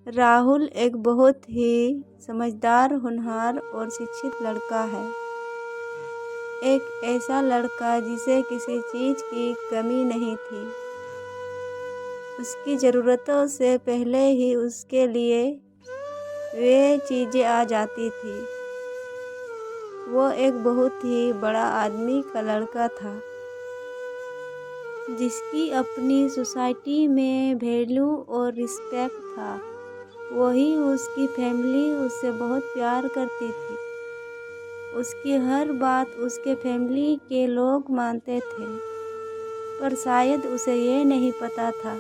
राहुल एक बहुत ही समझदार, होनहार और शिक्षित लड़का है। एक ऐसा लड़का जिसे किसी चीज़ की कमी नहीं थी। उसकी ज़रूरतों से पहले ही उसके लिए वे चीज़ें आ जाती थी। वो एक बहुत ही बड़ा आदमी का लड़का था, जिसकी अपनी सोसाइटी में वैल्यू और रिस्पेक्ट था। वही उसकी फैमिली उससे बहुत प्यार करती थी। उसकी हर बात उसके फैमिली के लोग मानते थे, पर शायद उसे ये नहीं पता था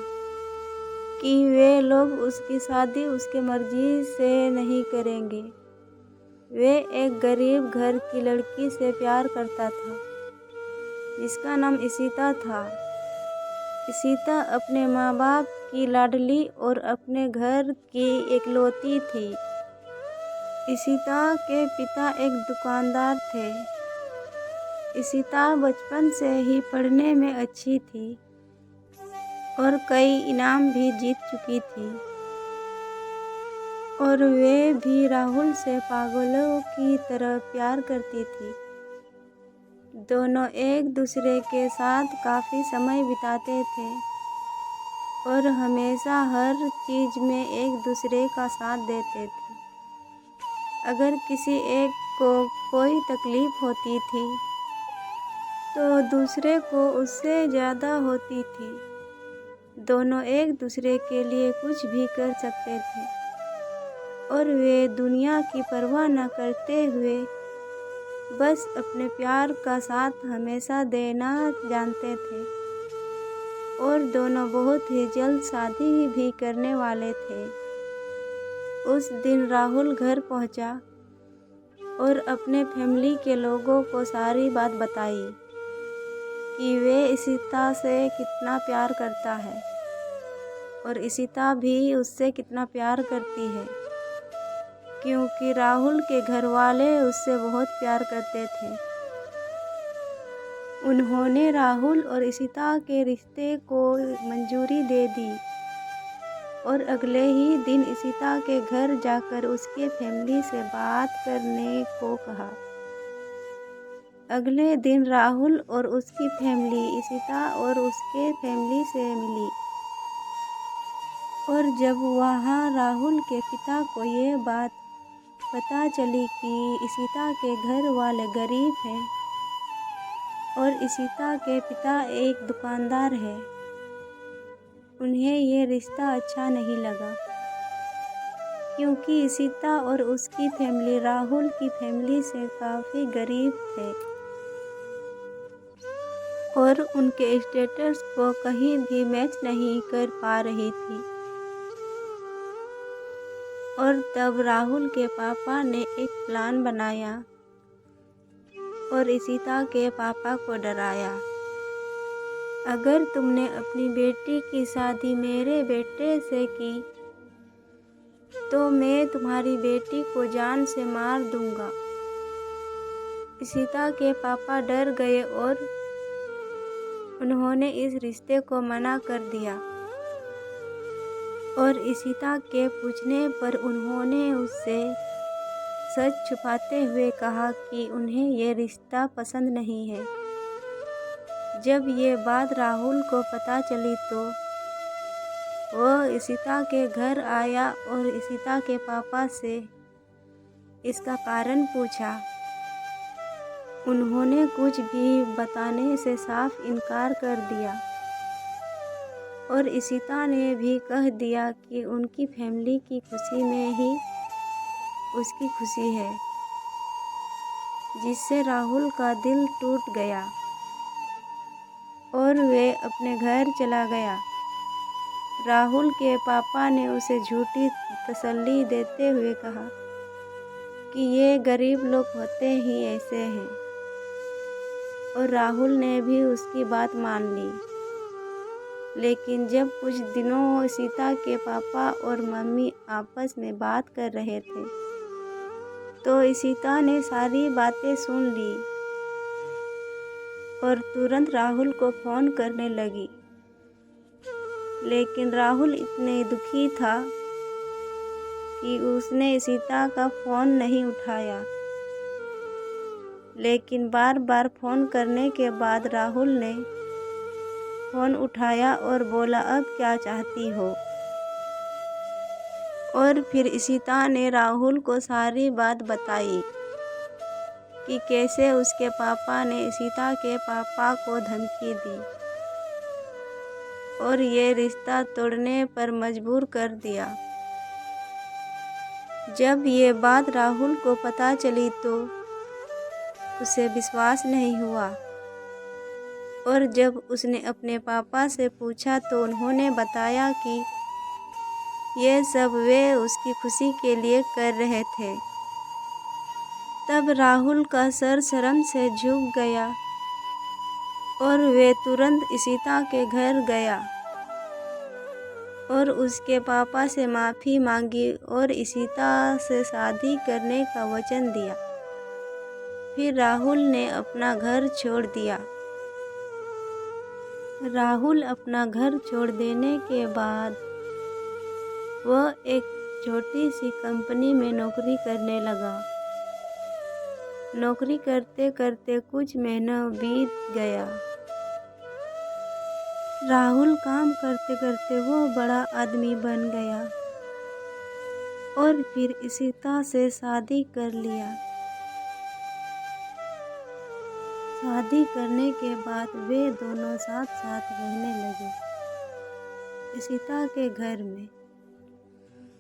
कि वे लोग उसकी शादी उसके मर्जी से नहीं करेंगे। वे एक गरीब घर की लड़की से प्यार करता था, जिसका नाम इशिता था। इशिता अपने माँ बाप की लाडली और अपने घर की इकलौती थी। इशिता के पिता एक दुकानदार थे। इशिता बचपन से ही पढ़ने में अच्छी थी और कई इनाम भी जीत चुकी थी। और वे भी राहुल से पागलों की तरह प्यार करती थी। दोनों एक दूसरे के साथ काफ़ी समय बिताते थे और हमेशा हर चीज़ में एक दूसरे का साथ देते थे। अगर किसी एक को कोई तकलीफ़ होती थी तो दूसरे को उससे ज़्यादा होती थी। दोनों एक दूसरे के लिए कुछ भी कर सकते थे और वे दुनिया की परवाह न करते हुए बस अपने प्यार का साथ हमेशा देना जानते थे। और दोनों बहुत ही जल्द शादी भी करने वाले थे। उस दिन राहुल घर पहुंचा और अपने फैमिली के लोगों को सारी बात बताई कि वे इशिता से कितना प्यार करता है और इशिता भी उससे कितना प्यार करती है, क्योंकि राहुल के घर वाले उससे बहुत प्यार करते थे। उन्होंने राहुल और इशिता के रिश्ते को मंजूरी दे दी और अगले ही दिन इशिता के घर जाकर उसके फैमिली से बात करने को कहा। अगले दिन राहुल और उसकी फैमिली इशिता और उसके फैमिली से मिली और जब वहाँ राहुल के पिता को ये बात पता चली कि इशिता के घर वाले गरीब हैं और इशिता के पिता एक दुकानदार है, उन्हें ये रिश्ता अच्छा नहीं लगा, क्योंकि इशिता और उसकी फैमिली राहुल की फैमिली से काफ़ी गरीब थे और उनके स्टेटस को कहीं भी मैच नहीं कर पा रही थी। और तब राहुल के पापा ने एक प्लान बनाया और इशिता के पापा को डराया। अगर तुमने अपनी बेटी की शादी मेरे बेटे से की तो मैं तुम्हारी बेटी को जान से मार दूंगा। इशिता के पापा डर गए और उन्होंने इस रिश्ते को मना कर दिया और इशिता के पूछने पर उन्होंने उससे सच छुपाते हुए कहा कि उन्हें ये रिश्ता पसंद नहीं है। जब ये बात राहुल को पता चली तो वो इशिता के घर आया और इशिता के पापा से इसका कारण पूछा। उन्होंने कुछ भी बताने से साफ इनकार कर दिया और इशिता ने भी कह दिया कि उनकी फैमिली की खुशी में ही उसकी खुशी है, जिससे राहुल का दिल टूट गया और वे अपने घर चला गया। राहुल के पापा ने उसे झूठी तसल्ली देते हुए कहा कि ये गरीब लोग होते ही ऐसे हैं, और राहुल ने भी उसकी बात मान ली। लेकिन जब कुछ दिनों इशिता के पापा और मम्मी आपस में बात कर रहे थे तो इशिता ने सारी बातें सुन ली और तुरंत राहुल को फ़ोन करने लगी। लेकिन राहुल इतने दुखी था कि उसने सीता का फ़ोन नहीं उठाया, लेकिन बार बार फ़ोन करने के बाद राहुल ने फ़ोन उठाया और बोला, अब क्या चाहती हो? और फिर सीता ने राहुल को सारी बात बताई कि कैसे उसके पापा ने सीता के पापा को धमकी दी और ये रिश्ता तोड़ने पर मजबूर कर दिया। जब ये बात राहुल को पता चली तो उसे विश्वास नहीं हुआ और जब उसने अपने पापा से पूछा तो उन्होंने बताया कि ये सब वे उसकी खुशी के लिए कर रहे थे। तब राहुल का सर शर्म से झुक गया और वे तुरंत सीता के घर गया और उसके पापा से माफ़ी मांगी और सीता से शादी करने का वचन दिया। फिर राहुल ने अपना घर छोड़ दिया। राहुल अपना घर छोड़ देने के बाद वह एक छोटी सी कंपनी में नौकरी करने लगा। नौकरी करते करते कुछ महीना बीत गया। राहुल काम करते करते वो बड़ा आदमी बन गया और फिर सीता से शादी कर लिया। शादी करने के बाद वे दोनों साथ साथ रहने लगे सीता के घर में,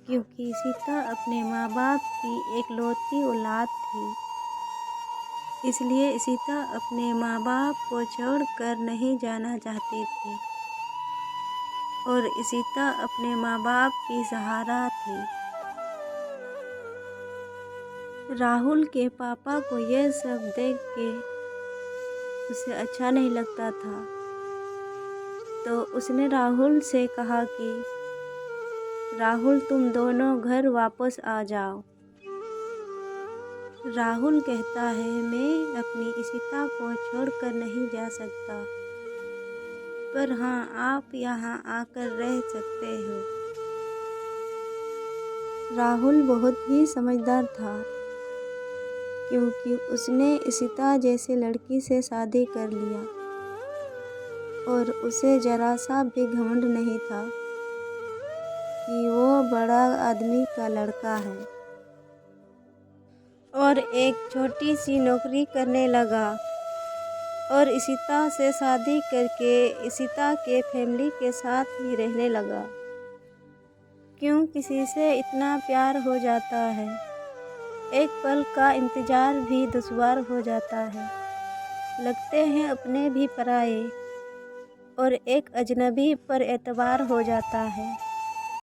क्योंकि सीता अपने माँ बाप की एकलौती औलाद थी। इसलिए सीता अपने माँ बाप को छोड़कर नहीं जाना चाहती थी और सीता अपने माँ बाप की सहारा थी। राहुल के पापा को यह सब देख के उसे अच्छा नहीं लगता था, तो उसने राहुल से कहा कि राहुल, तुम दोनों घर वापस आ जाओ। राहुल कहता है, मैं अपनी सीता को छोड़कर नहीं जा सकता, पर हाँ, आप यहाँ आकर रह सकते हो। राहुल बहुत ही समझदार था, क्योंकि उसने सीता जैसे लड़की से शादी कर लिया और उसे जरा सा भी घमंड नहीं था कि वो बड़ा आदमी का लड़का है और एक छोटी सी नौकरी करने लगा और सीता से शादी करके सीता के फैमिली के साथ ही रहने लगा। क्यों किसी से इतना प्यार हो जाता है, एक पल का इंतज़ार भी दुश्वार हो जाता है। लगते हैं अपने भी पराए और एक अजनबी पर एतबार हो जाता है।